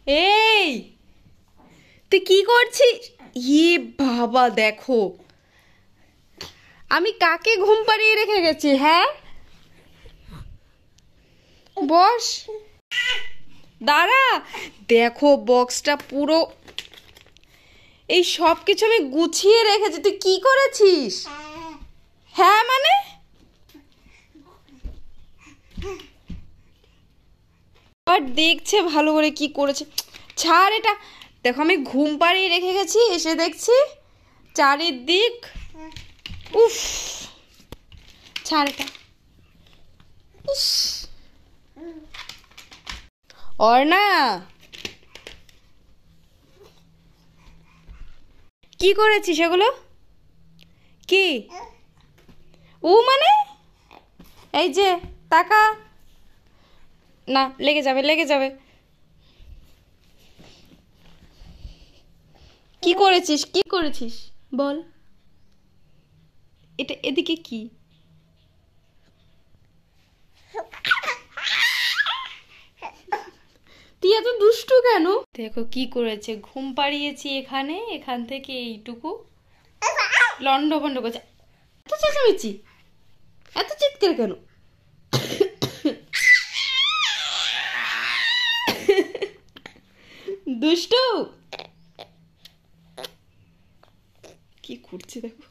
এই তুই কি করছিস? ইয়ে বাবা, দেখো আমি কাকে ঘুম পাড়িয়ে রেখে গেছি। হ্যাঁ, বস, দাঁড়া। দেখো বক্সটা পুরো, এই সব কিছু আমি গুছিয়ে রেখেছি, তুই কি করেছিস? হ্যাঁ মানে আর দেখছে ভালো করে কি করেছে। ছাড় এটা। দেখো আমি ঘুম পাড়িয়ে রেখে গেছি, এসে দেখছি চারিদিক। উফ, ছাড় এটা। ইস, অর্ণা, কি করেছিস সেগুলো? কি ও মানে? এই যে টাকা, না লেগে যাবে, লেগে যাবে। কি করেছিস, কি করেছিস বল। এটা এদিকে কি? তুই এত দুষ্টু কেন? দেখো কি করেছে, ঘুম পাড়িয়েছি এখানে, এখান থেকে এইটুকু লন্ড ভন্ড করছে। এত চেঁচামেচি, এত চিৎকার কেন? দুষ্টু কি করছে দেখো।